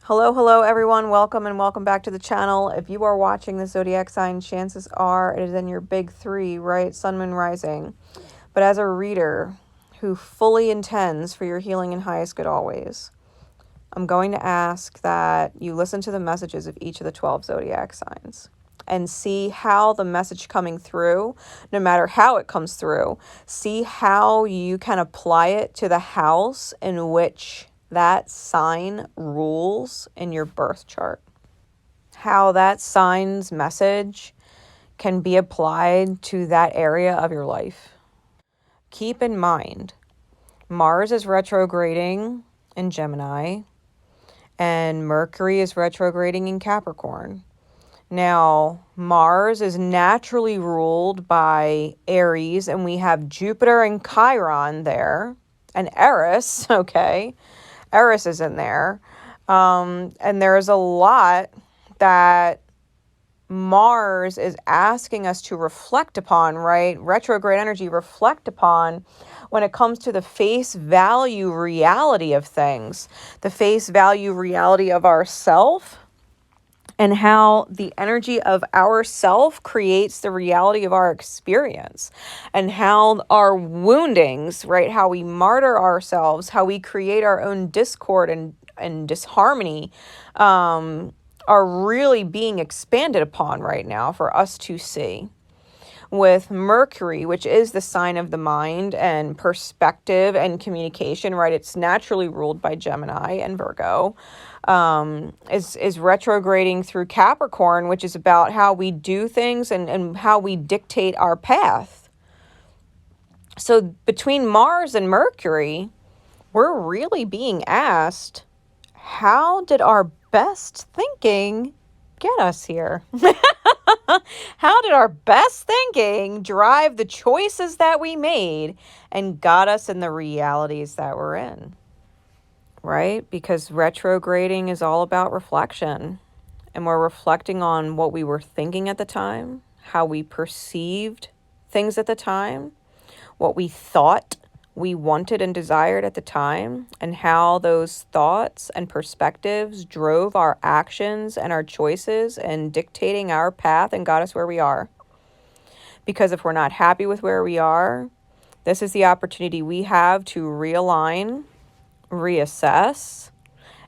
Hello everyone. Welcome and welcome back to the channel. If you are watching the zodiac sign, chances are it is in your big three, right? Sun, Moon, Rising. But as a reader who fully intends for your healing and highest good always, I'm going to ask that you listen to the messages of each of the 12 zodiac signs and see how the message coming through, no matter how it comes through, see how you can apply it to the house in which that sign rules in your birth chart. How that sign's message can be applied to that area of your life. Keep in mind, Mars is retrograding in Gemini and Mercury is retrograding in Capricorn. Now, Mars is naturally ruled by Aries, and we have Jupiter and Chiron there, and Eris, okay? Eris is in there. And there's a lot that Mars is asking us to reflect upon, right? Retrograde energy, reflect upon when it comes to the face value reality of things, the face value reality of ourself, and how the energy of ourself creates the reality of our experience, and how our woundings, right, how we martyr ourselves, how we create our own discord and disharmony, are really being expanded upon right now for us to see. With Mercury, which is the sign of the mind and perspective and communication, right? It's naturally ruled by Gemini and Virgo, is retrograding through Capricorn, which is about how we do things and how we dictate our path. So between Mars and Mercury, we're really being asked, how did our best thinking get us here? How did our best thinking drive the choices that we made and got us in the realities that we're in? Right? Because retrograding is all about reflection. And we're reflecting on what we were thinking at the time, how we perceived things at the time, what we thought we wanted and desired at the time, and how those thoughts and perspectives drove our actions and our choices and dictating our path and got us where we are. Because if we're not happy with where we are, this is the opportunity we have to realign, reassess,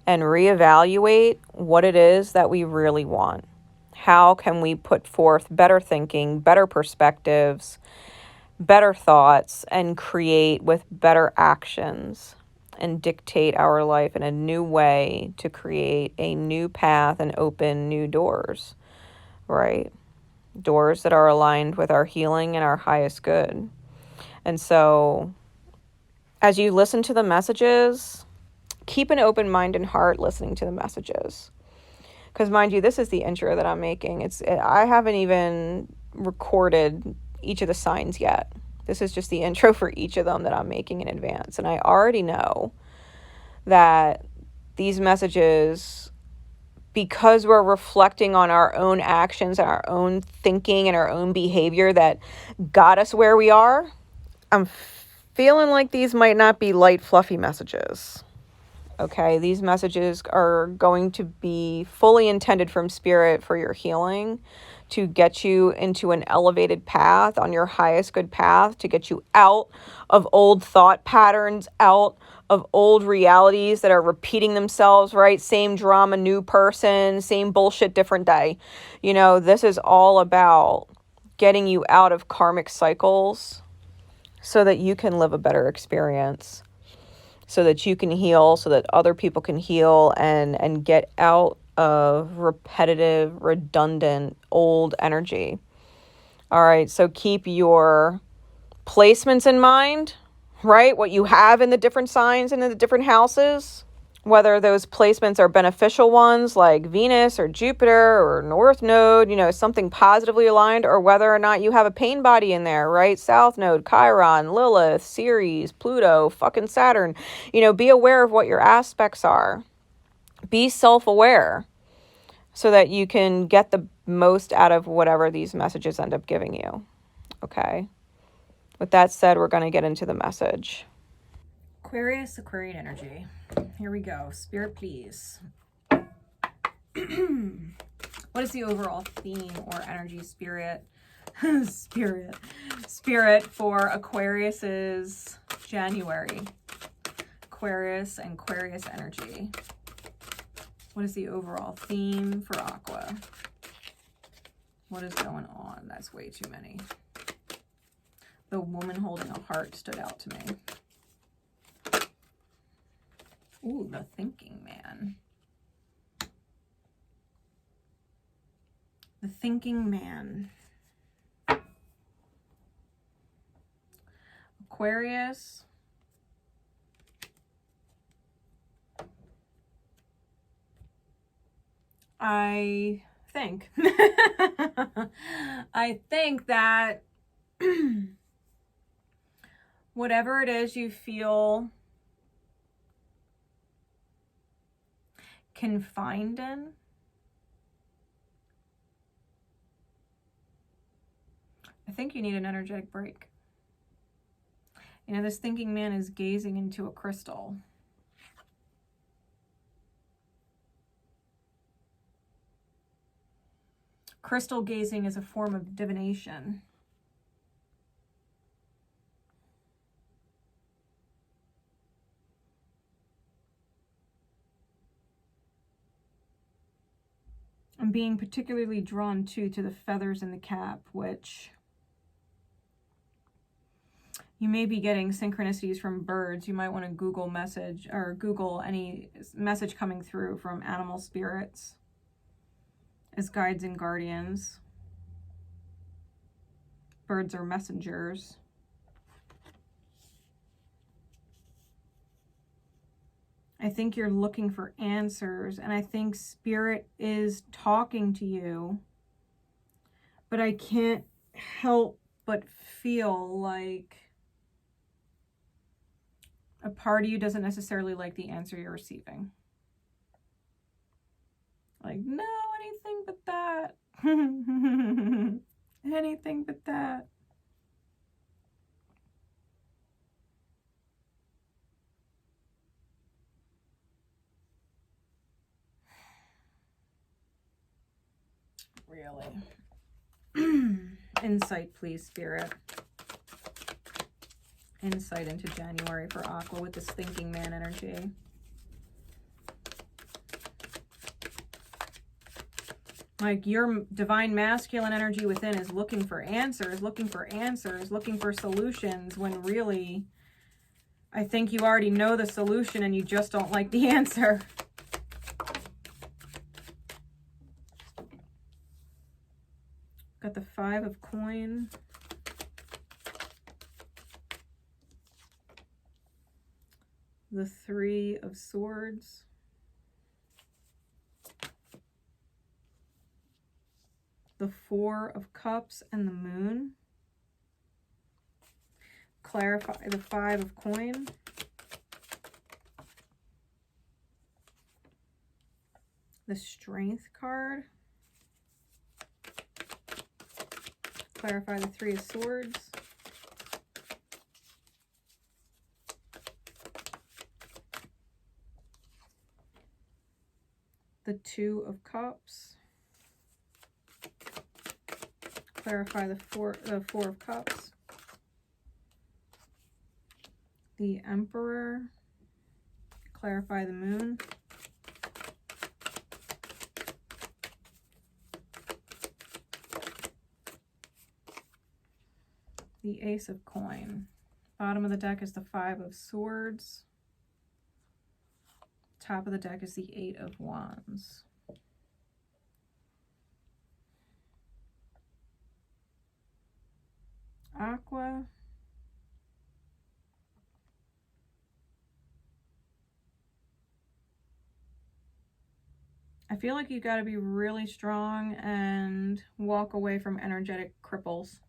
and reevaluate what it is that we really want. How can we put forth better thinking, better perspectives, better thoughts, and create with better actions and dictate our life in a new way to create a new path and open new doors, right? Doors that are aligned with our healing and our highest good. And so as you listen to the messages, keep an open mind and heart listening to the messages. Because mind you, this is the intro that I'm making. I haven't even recorded each of the signs yet. This is just the intro for each of them that I'm making in advance. And I already know that these messages, because we're reflecting on our own actions and our own thinking and our own behavior that got us where we are, I'm feeling like these might not be light, fluffy messages. Okay, these messages are going to be fully intended from Spirit for your healing, to get you into an elevated path, on your highest good path, to get you out of old thought patterns, out of old realities that are repeating themselves, right? Same drama, new person, same bullshit, different day. You know, this is all about getting you out of karmic cycles so that you can live a better experience, so that you can heal, so that other people can heal, and get out of repetitive, redundant, old energy. All right, so keep your placements in mind, right? What you have in the different signs and in the different houses, whether those placements are beneficial ones like Venus or Jupiter or North Node, you know, something positively aligned, or whether or not you have a pain body in there, right? South Node, Chiron, Lilith, Ceres, Pluto, fucking Saturn. You know, be aware of what your aspects are. Be self-aware so that you can get the most out of whatever these messages end up giving you. Okay? With that said, we're going to get into the message. Aquarius, Aquarian energy. Here we go. Spirit, please. What is the overall theme or energy, spirit? Spirit for Aquarius's January. Aquarius and Aquarius energy. What is the overall theme for Aqua? What is going on? That's way too many. The woman holding a heart stood out to me. Ooh, the thinking man. The thinking man. Aquarius. I think. I think that whatever it is you feel confined in, I think you need an energetic break. You know, this thinking man is gazing into a crystal. Crystal gazing is a form of divination. I'm being particularly drawn to the feathers in the cap, which you may be getting synchronicities from birds. You might want to Google message or Google any message coming through from animal spirits as guides and guardians. Birds are messengers. I think you're looking for answers, and I think spirit is talking to you, but I can't help but feel like a part of you doesn't necessarily like the answer you're receiving. Like, no, anything but that. Anything but that. Really? Insight, please, Spirit. Insight into January for Aqua with this thinking man energy. Like, your divine masculine energy within is looking for answers, looking for solutions, when really, I think you already know the solution and you just don't like the answer. Got the 5 of coin. The 3 of swords. The 4 of cups and the moon. Clarify the 5 of coin. The strength card. Clarify the 3 of swords. The 2 of cups. Clarify the 4 of cups. The emperor. Clarify the moon. The ace of coin. Bottom of the deck is the 5 of swords. Top of the deck is the 8 of wands. Aqua. I feel like you've got to be really strong and walk away from energetic cripples.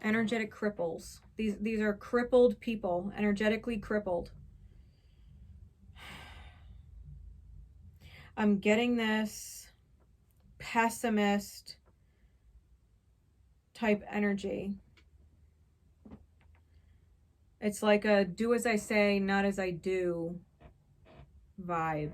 Energetic cripples. These are crippled people, energetically crippled. I'm getting this pessimist type energy. It's like a do as I say, not as I do vibe.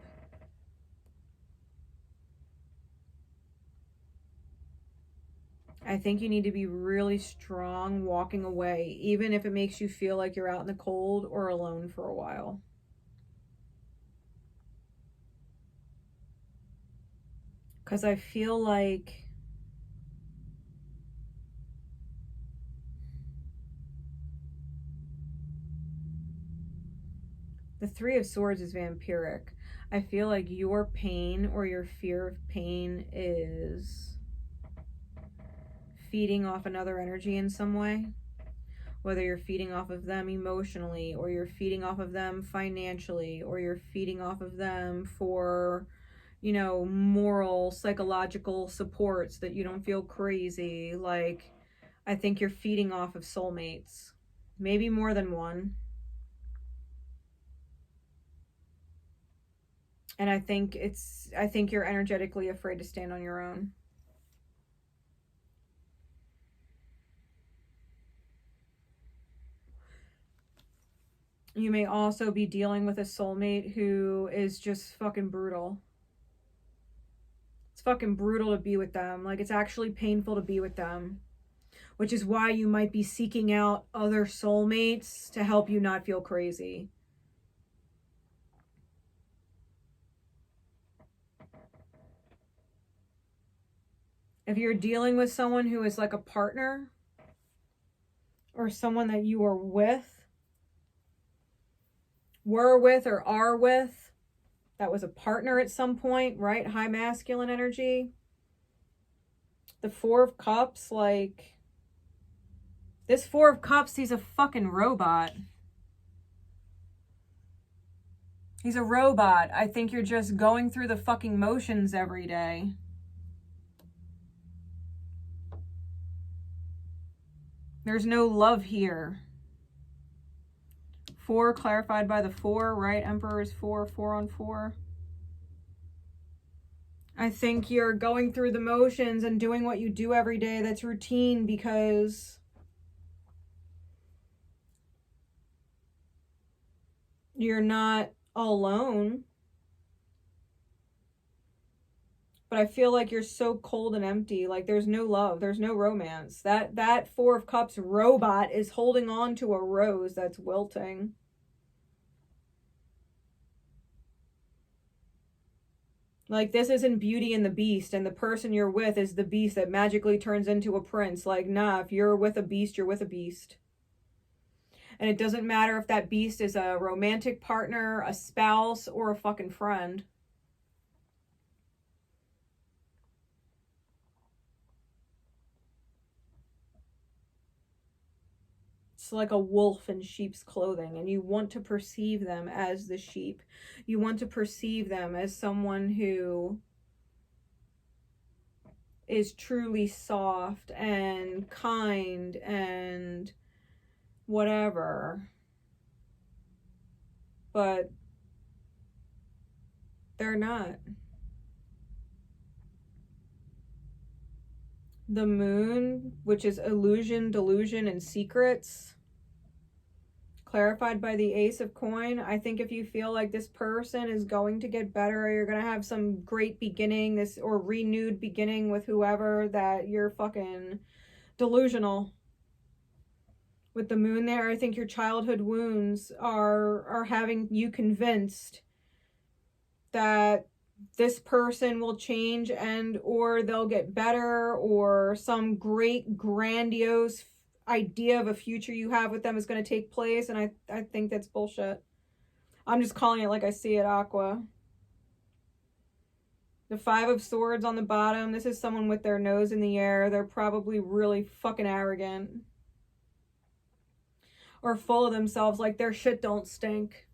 I think you need to be really strong walking away, even if it makes you feel like you're out in the cold or alone for a while. Because I feel like the Three of Swords is vampiric. I feel like your pain or your fear of pain is feeding off another energy in some way. Whether you're feeding off of them emotionally, or you're feeding off of them financially, or you're feeding off of them for, you know, moral, psychological supports that you don't feel crazy. Like, I think you're feeding off of soulmates. Maybe more than one. And I think you're energetically afraid to stand on your own. You may also be dealing with a soulmate who is just fucking brutal. It's fucking brutal to be with them. Like, it's actually painful to be with them. Which is why you might be seeking out other soulmates to help you not feel crazy. If you're dealing with someone who is like a partner or someone that you are with, were with, or are with, that was a partner at some point, right? High masculine energy. The Four of Cups, like, this Four of Cups, he's a fucking robot. He's a robot. I think you're just going through the fucking motions every day. There's no love here. 4 clarified by the 4, right? Emperor is 4, 4 on 4. I think you're going through the motions and doing what you do every day that's routine because you're not alone. But I feel like you're so cold and empty. Like, there's no love. There's no romance. That Four of Cups robot is holding on to a rose that's wilting. Like, this isn't Beauty and the Beast, and the person you're with is the beast that magically turns into a prince. Like, nah, if you're with a beast, you're with a beast. And it doesn't matter if that beast is a romantic partner, a spouse, or a fucking friend. It's like a wolf in sheep's clothing, and you want to perceive them as the sheep. You want to perceive them as someone who is truly soft and kind and whatever. But they're not. The Moon, which is illusion, delusion, and secrets, clarified by the Ace of Coin. I think if you feel like this person is going to get better, or you're going to have some great beginning, or renewed beginning with whoever, that you're fucking delusional. With the Moon there, I think your childhood wounds are having you convinced that this person will change and or they'll get better, or some great grandiose idea of a future you have with them is going to take place. And I think that's bullshit. I'm just calling it like I see it, Aqua. The Five of Swords on the bottom. This is someone with their nose in the air. They're probably really fucking arrogant. Or full of themselves, like their shit don't stink.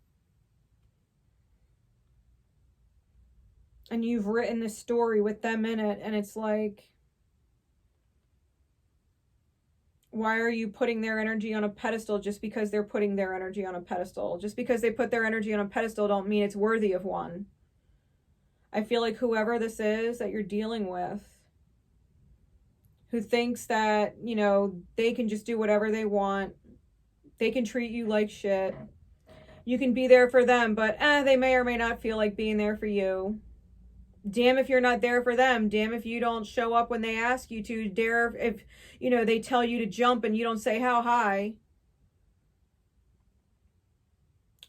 And you've written this story with them in it, and it's like, why are you putting their energy on a pedestal just because they're putting their energy on a pedestal? Just because they put their energy on a pedestal don't mean it's worthy of one. I feel like whoever this is that you're dealing with, who thinks that, you know, they can just do whatever they want, they can treat you like shit, you can be there for them, but they may or may not feel like being there for you. Damn if you're not there for them. Damn if you don't show up when they ask you to. Dare if, you know, they tell you to jump and you don't say how high.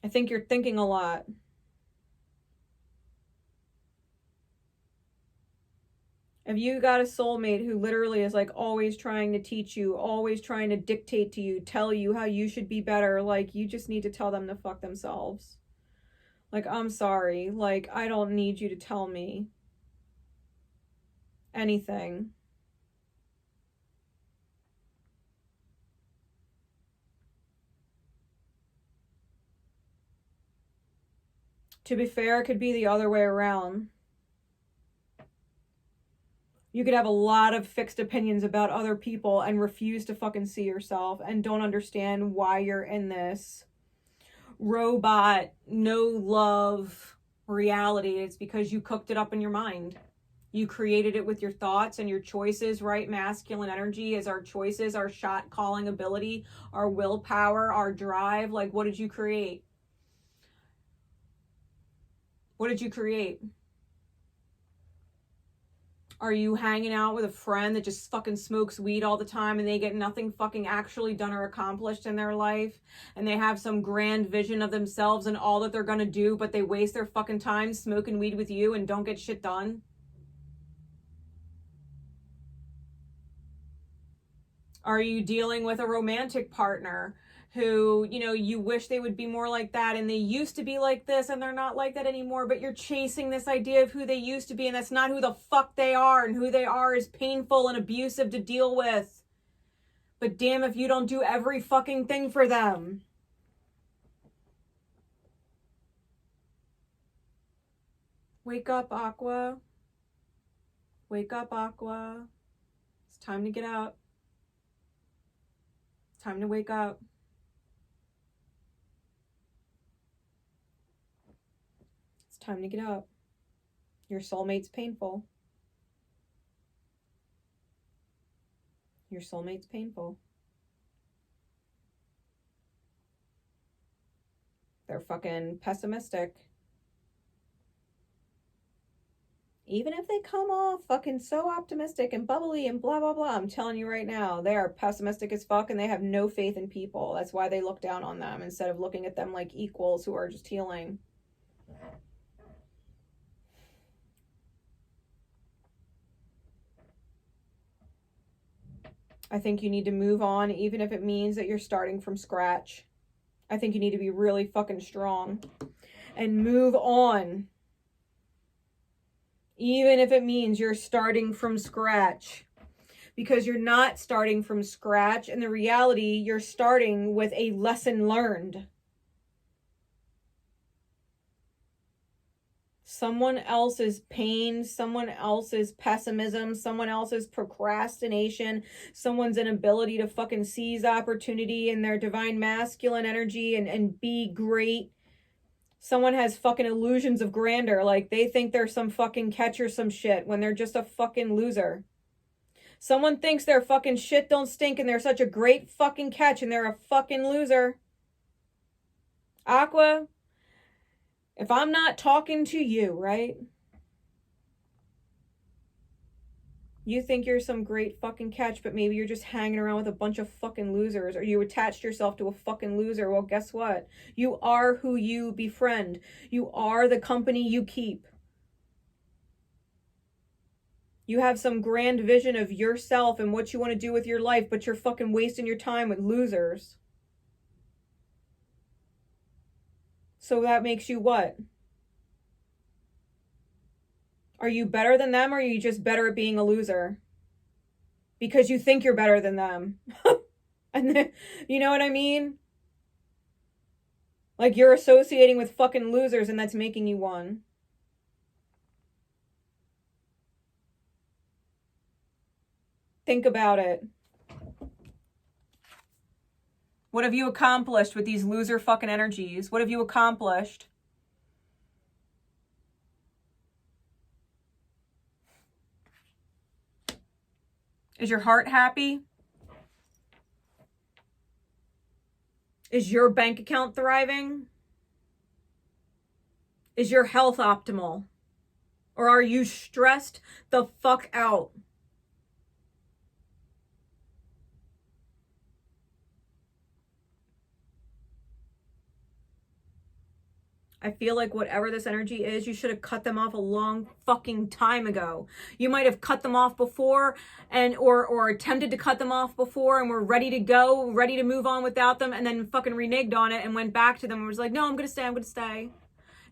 I think you're thinking a lot. If you got a soulmate who literally is like always trying to teach you, always trying to dictate to you, tell you how you should be better, like, you just need to tell them to fuck themselves. Like, I'm sorry. Like, I don't need you to tell me anything. To be fair, it could be the other way around. You could have a lot of fixed opinions about other people and refuse to fucking see yourself and don't understand why you're in this robot, no love reality. It's because you cooked it up in your mind. You created it with your thoughts and your choices, right? Masculine energy is our choices, our shot calling ability, our willpower, our drive. Like, what did you create? What did you create? Are you hanging out with a friend that just fucking smokes weed all the time and they get nothing fucking actually done or accomplished in their life? And they have some grand vision of themselves and all that they're gonna do, but they waste their fucking time smoking weed with you and don't get shit done? Are you dealing with a romantic partner who, you know, you wish they would be more like that and they used to be like this and they're not like that anymore, but you're chasing this idea of who they used to be and that's not who the fuck they are, and who they are is painful and abusive to deal with. But damn if you don't do every fucking thing for them. Wake up, Aqua. Wake up, Aqua. It's time to get up. Time to wake up. It's time to get up. Your soulmate's painful. Your soulmate's painful. They're fucking pessimistic. Even if they come off fucking so optimistic and bubbly and blah, blah, blah, I'm telling you right now, they are pessimistic as fuck and they have no faith in people. That's why they look down on them instead of looking at them like equals who are just healing. I think you need to move on, even if it means that you're starting from scratch. I think you need to be really fucking strong and move on. Even if it means you're starting from scratch. Because you're not starting from scratch. In the reality, you're starting with a lesson learned. Someone else's pain, someone else's pessimism, someone else's procrastination, someone's inability to fucking seize opportunity in their divine masculine energy and be great. Someone has fucking illusions of grandeur, like they think they're some fucking catch or some shit when they're just a fucking loser. Someone thinks their fucking shit don't stink and they're such a great fucking catch and they're a fucking loser. Aqua, if I'm not talking to you, right? You think you're some great fucking catch, but maybe you're just hanging around with a bunch of fucking losers, or you attached yourself to a fucking loser. Well, guess what? You are who you befriend. You are the company you keep. You have some grand vision of yourself and what you want to do with your life, but you're fucking wasting your time with losers. So that makes you what? Are you better than them, or are you just better at being a loser? Because you think you're better than them. And then, you know what I mean? Like, you're associating with fucking losers and that's making you one. Think about it. What have you accomplished with these loser fucking energies? What have you accomplished? Is your heart happy? Is your bank account thriving? Is your health optimal? Or are you stressed the fuck out? I feel like whatever this energy is, you should have cut them off a long fucking time ago. You might have cut them off before and or attempted to cut them off before and were ready to go, ready to move on without them, and then fucking reneged on it and went back to them and was like, no, I'm gonna stay, I'm gonna stay.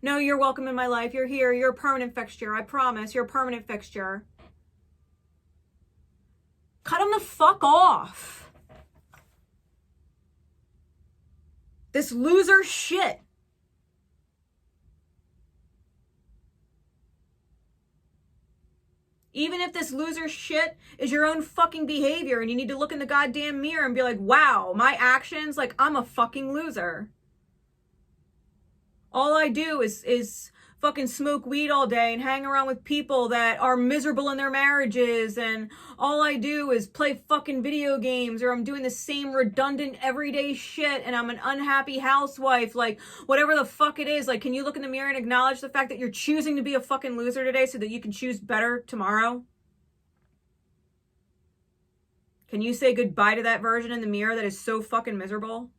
No, you're welcome in my life. You're here. You're a permanent fixture. I promise. You're a permanent fixture. Cut them the fuck off. This loser shit. Even if this loser shit is your own fucking behavior and you need to look in the goddamn mirror and be like, wow, my actions, like, I'm a fucking loser. All I do is fucking smoke weed all day and hang around with people that are miserable in their marriages, and all I do is play fucking video games, or I'm doing the same redundant everyday shit, and I'm an unhappy housewife. Like, whatever the fuck it is, like, can you look in the mirror and acknowledge the fact that you're choosing to be a fucking loser today so that you can choose better tomorrow? Can you say goodbye to that version in the mirror that is so fucking miserable?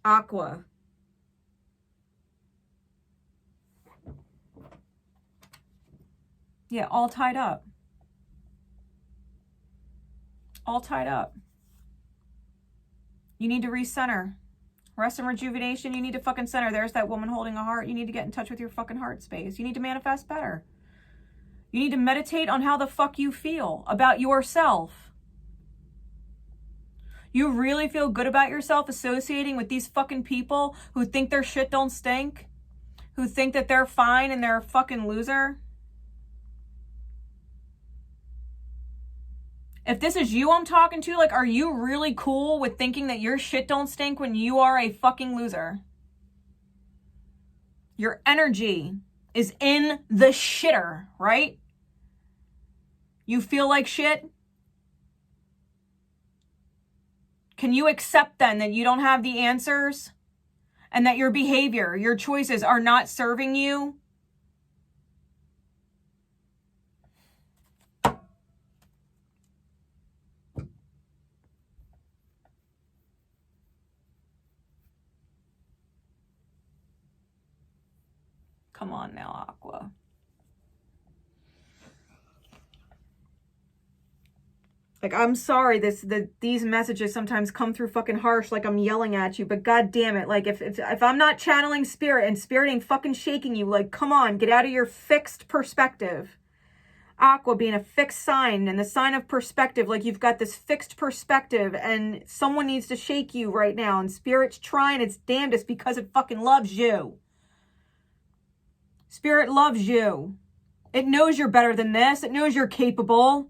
Aqua. Yeah, all tied up. All tied up. You need to recenter. Rest and rejuvenation, you need to fucking center. There's that woman holding a heart. You need to get in touch with your fucking heart space. You need to manifest better. You need to meditate on how the fuck you feel about yourself. You really feel good about yourself associating with these fucking people who think their shit don't stink? Who think that they're fine and they're a fucking loser? If this is you I'm talking to, like, are you really cool with thinking that your shit don't stink when you are a fucking loser? Your energy is in the shitter, right? You feel like shit? Can you accept then that you don't have the answers and that your behavior, your choices are not serving you? Come on now, Aqua. Like, I'm sorry, these messages sometimes come through fucking harsh, like I'm yelling at you, but god damn it, like, if I'm not channeling spirit and spirit ain't fucking shaking you, like, come on, get out of your fixed perspective. Aqua being a fixed sign, and the sign of perspective, like, you've got this fixed perspective, and someone needs to shake you right now, and spirit's trying its damnedest because it fucking loves you. Spirit loves you. It knows you're better than this. It knows you're capable.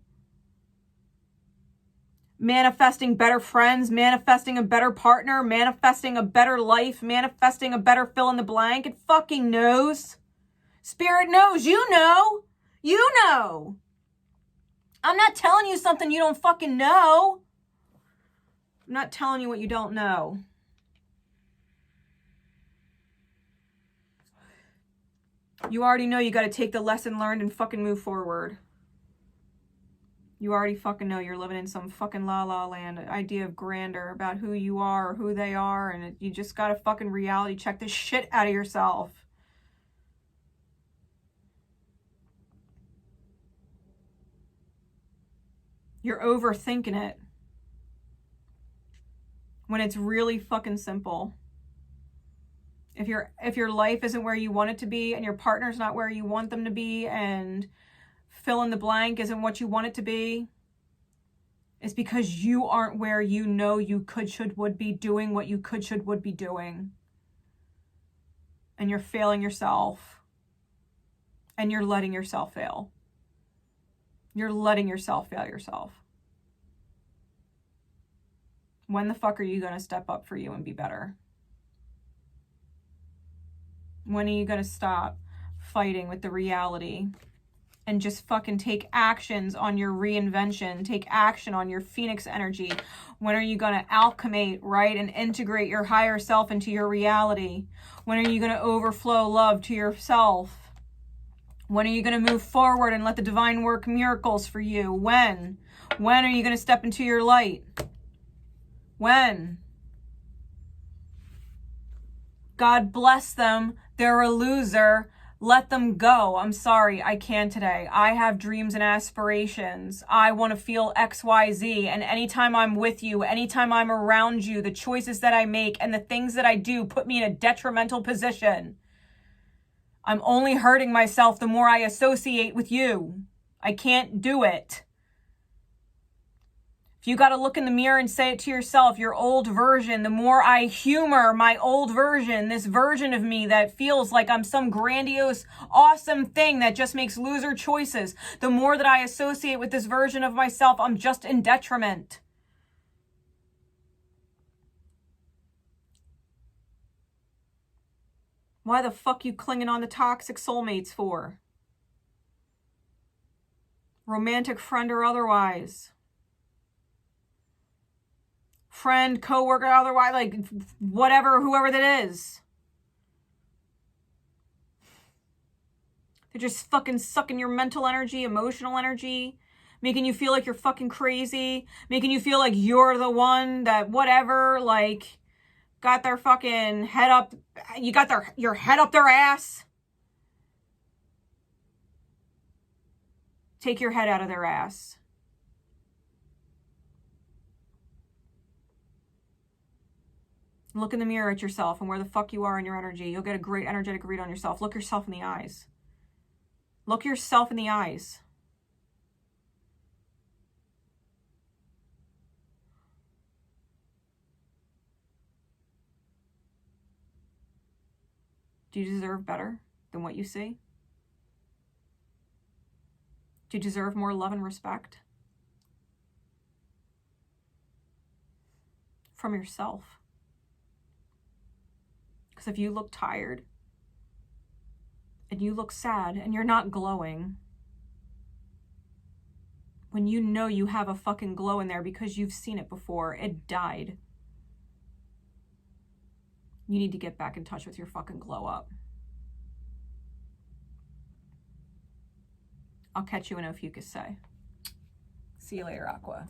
Manifesting better friends, manifesting a better partner, manifesting a better life, manifesting a better fill in the blank. It fucking knows. Spirit knows. You know. You know. I'm not telling you something you don't fucking know. I'm not telling you what you don't know. You already know you got to take the lesson learned and fucking move forward. You already fucking know you're living in some fucking la-la land, idea of grandeur about who you are or who they are, and you just gotta fucking reality check the shit out of yourself. You're overthinking it when it's really fucking simple. If your life isn't where you want it to be, and your partner's not where you want them to be, and fill in the blank isn't what you want it to be, it's because you aren't where you know you could, should, would be doing what you could, should, would be doing. And you're failing yourself. And you're letting yourself fail. You're letting yourself fail yourself. When the fuck are you going to step up for you and be better? When are you going to stop fighting with the reality and just fucking take actions on your reinvention. Take action on your Phoenix energy. When are you going to alchemate, right? And integrate your higher self into your reality? When are you going to overflow love to yourself? When are you going to move forward and let the divine work miracles for you? When? When are you going to step into your light? When? God bless them. They're a loser. Let them go. I'm sorry, I can't today. I have dreams and aspirations. I want to feel XYZ. And anytime I'm with you, anytime I'm around you, the choices that I make and the things that I do put me in a detrimental position. I'm only hurting myself the more I associate with you. I can't do it. If you got to look in the mirror and say it to yourself, your old version, the more I humor my old version, this version of me that feels like I'm some grandiose, awesome thing that just makes loser choices, the more that I associate with this version of myself, I'm just in detriment. Why the fuck you clinging on to toxic soulmates for? Romantic friend or otherwise. Friend, co-worker, otherwise, like whatever, whoever that is. They're just fucking sucking your mental energy, emotional energy, making you feel like you're fucking crazy, making you feel like you're the one that whatever, like got their fucking head up, you got your head up their ass. Take your head out of their ass. Look in the mirror at yourself and where the fuck you are in your energy. You'll get a great energetic read on yourself. Look yourself in the eyes. Look yourself in the eyes. Do you deserve better than what you see? Do you deserve more love and respect? From yourself. Because if you look tired and you look sad and you're not glowing, when you know you have a fucking glow in there because you've seen it before, it died. You need to get back in touch with your fucking glow up. I'll catch you in Ophiuchus. See you later, Aqua.